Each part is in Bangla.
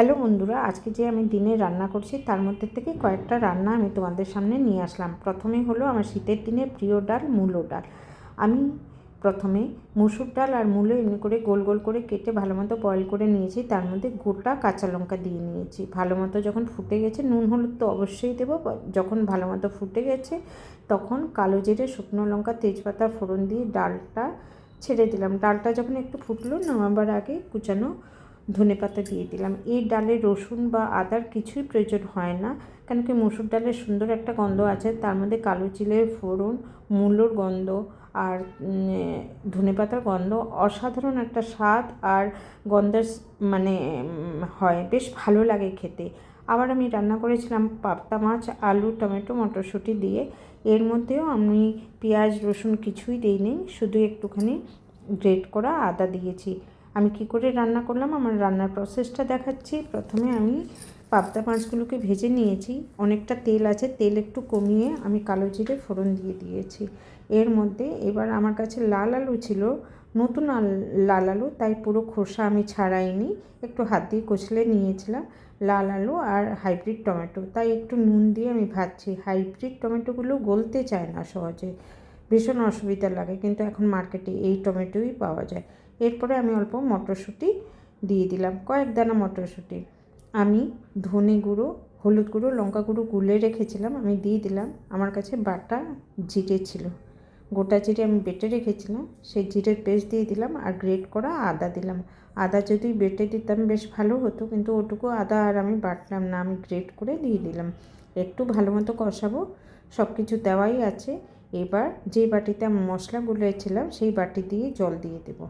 হ্যালো বন্ধুরা, আজকে যে আমি দিনে রান্না করছি তার মধ্যে থেকে কয়েকটা রান্না আমি তোমাদের সামনে নিয়ে আসলাম। প্রথমেই হলো আমার শীতের দিনের প্রিয় ডাল, মূলো ডাল। আমি প্রথমে মসুর ডাল আর মূলো এমনি করে গোল গোল করে কেটে ভালো মতো বয়েল করে নিয়েছি। তার মধ্যে গোটা কাঁচা লঙ্কা দিয়ে নিয়েছি। ভালো মতো যখন ফুটে গেছে, নুন হলুদ তো অবশ্যই দেবো। যখন ভালো মতো ফুটে গেছে তখন কালো জিরে, শুকনো লঙ্কা, তেজপাতা ফোড়ন দিয়ে ডালটা ছেড়ে দিলাম। ডালটা যখন একটু ফুটলো, নামাবার আগে কুচানো ধনেপাতা দিয়ে দিলাম। এই ডালে রসুন বা আদার কিছুই প্রয়োজন হয় না, কেন কি মসুর ডালের সুন্দর একটা গন্ধ আছে। তার মধ্যে কালো জিরের ফোড়ন, মূলোর গন্ধ আর ধনেপাতার গন্ধ অসাধারণ একটা স্বাদ আর গন্ধের মানে হয়, বেশ ভালো লাগে খেতে। আবার আমি রান্না করেছিলাম পাবদা মাছ, আলু, টমেটো, মটরশুঁটি দিয়ে। এর মধ্যেও আমি পেঁয়াজ রসুন কিছুই দিইনি, শুধু একটুখানি গ্রেট করা আদা দিয়েছি। আমি কি করে রান্না করলাম, আমার রান্নার প্রসেসটা দেখাচ্ছি। প্রথমে আমি পাবদা মাছগুলোকে ভেজে নিয়েছি। অনেকটা তেল আছে, তেল একটু কমিয়ে আমি কালো জিরে ফোড়ন দিয়ে দিয়েছি। এর মধ্যে এবার আমার কাছে লাল আলু ছিল, নতুন লাল আলু, তাই পুরো খোসা আমি ছাড়াইনি, একটু হাত দিয়ে কচলে নিয়েছিলাম। লাল আলু আর হাইব্রিড টমেটো, তাই একটু নুন দিয়ে আমি ভাজছি। হাইব্রিড টমেটোগুলো গলতে চায় না সহজে, ভীষণ অসুবিধা লাগে, কিন্তু এখন মার্কেটে এই টমেটোই পাওয়া যায়। এরপরে আমি অল্প মটরশুঁটি দিয়ে দিলাম, কয়েক দানা মটরশুঁটি। আমি ধনে গুঁড়ো, হলুদ গুঁড়ো, লঙ্কা গুঁড়ো গুলে রেখেছিলাম, আমি দিয়ে দিলাম। আমার কাছে বাটা জিরে ছিল, গোটা জিরে আমি বেটে রেখেছিলাম, সেই জিরের পেস্ট দিয়ে দিলাম। আর গ্রেট করা আদা দিলাম। আদা যদি বেটে দিতাম বেশ ভালো হতো, কিন্তু ওটুকু আদা আর আমি বাটলাম না, আমি গ্রেট করে দিয়ে দিলাম। একটু ভালো মতো কষাবো, সব কিছু দেওয়াই আছে। এবার যে বাটিতে আমি মশলা গুলেছিলাম সেই বাটি দিয়ে জল দিয়ে দেবো।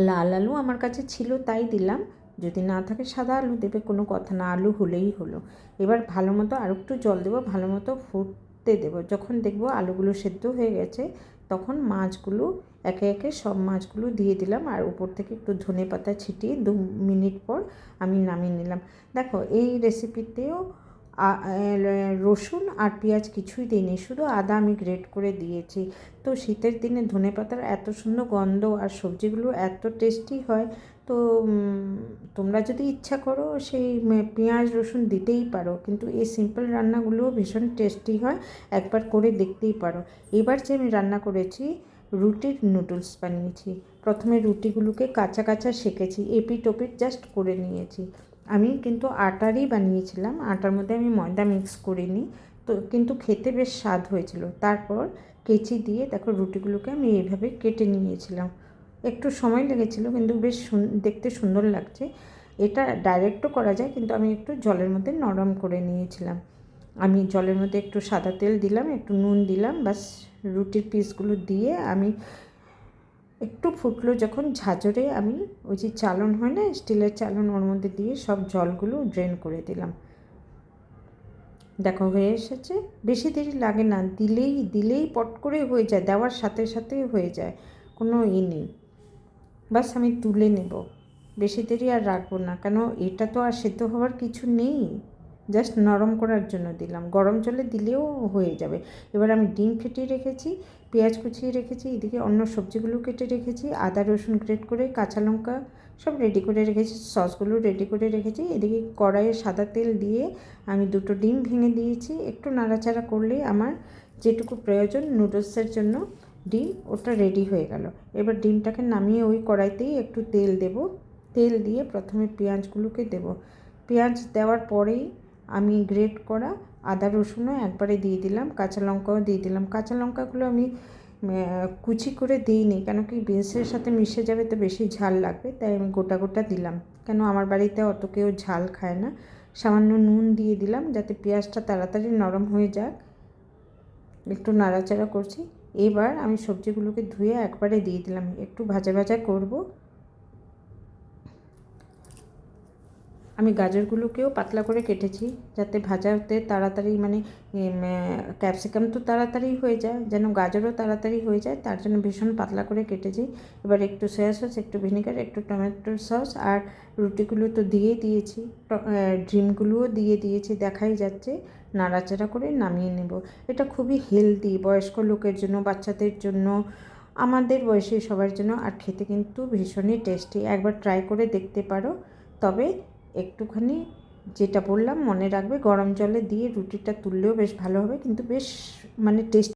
লাল আলু আমার কাছে ছিল তাই দিলাম, যদি না থাকে সাদা আলু দেবে, কোনো কথা না, আলু হলেই হলো। এবার ভালো মতো আর একটু জল দেবো, ভালো মতো ফুটতে দেবো। যখন দেখবো আলুগুলো সেদ্ধ হয়ে গেছে তখন মাছগুলো একে একে সব মাছগুলো দিয়ে দিলাম, আর উপর থেকে একটু ধনেপাতা ছিটিয়ে 2 মিনিট পর আমি নামিয়ে নিলাম। দেখো এই রেসিপিতেও রসুন আর পেঁয়াজ কিছুই দিইনি, শুধু আদা আমি গ্রেট করে দিয়েছি। তো শীতের দিনে ধনেপাতার এত সুন্দর গন্ধ আর সবজিগুলো এত টেস্টি হয়। তো তোমরা যদি ইচ্ছা করো সেই পেঁয়াজ রসুন দিতেই পারো, কিন্তু এই সিম্পল রান্নাগুলোও ভীষণ টেস্টি হয়, একবার করে দেখতেই পারো। এবার যে আমি রান্না করেছি, রুটির নুডলস বানিয়েছি। প্রথমে রুটিগুলোকে কাঁচা কাঁচা সেঁকেছি, এপিট ওপিট জাস্ট করে নিয়েছি। আমি কিন্তু আটারই বানিয়েছিলাম, আটার মধ্যে আমি ময়দা মিক্স করিনি, তো কিন্তু খেতে বেশ স্বাদ হয়েছিল। তারপর কেচি দিয়ে দেখো রুটিগুলোকে আমি এইভাবে কেটে নিয়েছিলাম। একটু সময় লেগেছিল, কিন্তু বেশ দেখতে সুন্দর লাগছে। এটা ডাইরেক্টও করা যায়, কিন্তু আমি একটু জলের মধ্যে নরম করে নিয়েছিলাম। আমি জলের মধ্যে একটু সাদা তেল দিলাম, একটু নুন দিলাম, বাস রুটির পিসগুলো দিয়ে আমি একটু ফুটলো যখন, ঝাঁঝরে আমি ওই যে চালন হয় না, স্টিলের চালন, ওর মধ্যে দিয়ে সব জলগুলো ড্রেন করে দিলাম। দেখো হয়ে এসেছে, বেশি দেরি লাগে না, দিলেই দিলেই পট করে হয়ে যায়, দেওয়ার সাথে সাথে হয়ে যায়, কোনো নেই। বাস আমি তুলে নেব, বেশি দেরি আর রাখবো না, কেন এটা তো আর সেদ্ধ হওয়ার কিছু নেই, জাস্ট নরম করার জন্য দিলাম। গরম জলে দিলেও হয়ে যাবে। এবার আমি ডিম ফেটিয়ে রেখেছি, পেঁয়াজ কুচিয়ে রেখেছি, এদিকে অন্য সবজিগুলো কেটে রেখেছি, আদা রসুন গ্রেট করে, কাঁচা লঙ্কা সব রেডি করে রেখেছি, সসগুলো রেডি করে রেখেছি। এদিকে কড়াইয়ে সাদা তেল দিয়ে আমি 2টো ডিম ভেঙে দিয়েছি। একটু নাড়াচাড়া করলেই আমার যেটুকু প্রয়োজন নুডলসের জন্য ডিম, ওটা রেডি হয়ে গেল। এবার ডিমটাকে নামিয়ে ওই কড়াইতেই একটু তেল দেব, তেল দিয়ে প্রথমে পেঁয়াজগুলোকে দেব। পেঁয়াজ দেওয়ার পরেই আমি গ্রেট করা আদা রসুনও একবারে দিয়ে দিলাম, কাঁচা লঙ্কাও দিয়ে দিলাম। কাঁচা লঙ্কাগুলো আমি কুচি করে দিইনি, কেন কি বিনসের সাথে মিশে যাবে তো বেশি ঝাল লাগবে, তাই আমি গোটা গোটা দিলাম, কেন আমার বাড়িতে অত কেউ ঝাল খায় না। সামান্য নুন দিয়ে দিলাম যাতে পেঁয়াজটা তাড়াতাড়ি নরম হয়ে যাক। একটু নাড়াচাড়া করছি। এবার আমি সবজিগুলোকে ধুয়ে একবারে দিয়ে দিলাম, একটু ভাজা ভাজা করব। আমি গাজরগুলোকেও পাতলা করে কেটেছি, যাতে ভাজাতে তাড়াতাড়ি, মানে ক্যাপসিকাম তো তাড়াতাড়ি হয়ে যায়, যেন গাজরও তাড়াতাড়ি হয়ে যায়, তার জন্য ভীষণ পাতলা করে কেটেছি। এবার একটু সয়া সস, একটু ভিনেগার, একটু টমেটো সস, আর রুটিগুলো তো দিয়ে দিয়েছি, ডিমগুলোও দিয়ে দিয়েছি, দেখাই যাচ্ছে। নাড়াচাড়া করে নামিয়ে নেব। এটা খুবই হেলদি, বয়স্ক লোকের জন্য, বাচ্চাদের জন্য, আমাদের বয়সী সবার জন্য, আর খেতে কিন্তু ভীষণই টেস্টি। একবার ট্রাই করে দেখতে পারো। তবে একটুখানি যেটা বললাম মনে রাখবে, গরম জলে দিয়ে রুটিটা তুললেও বেশ ভালো হবে, কিন্তু বেশ টেস্ট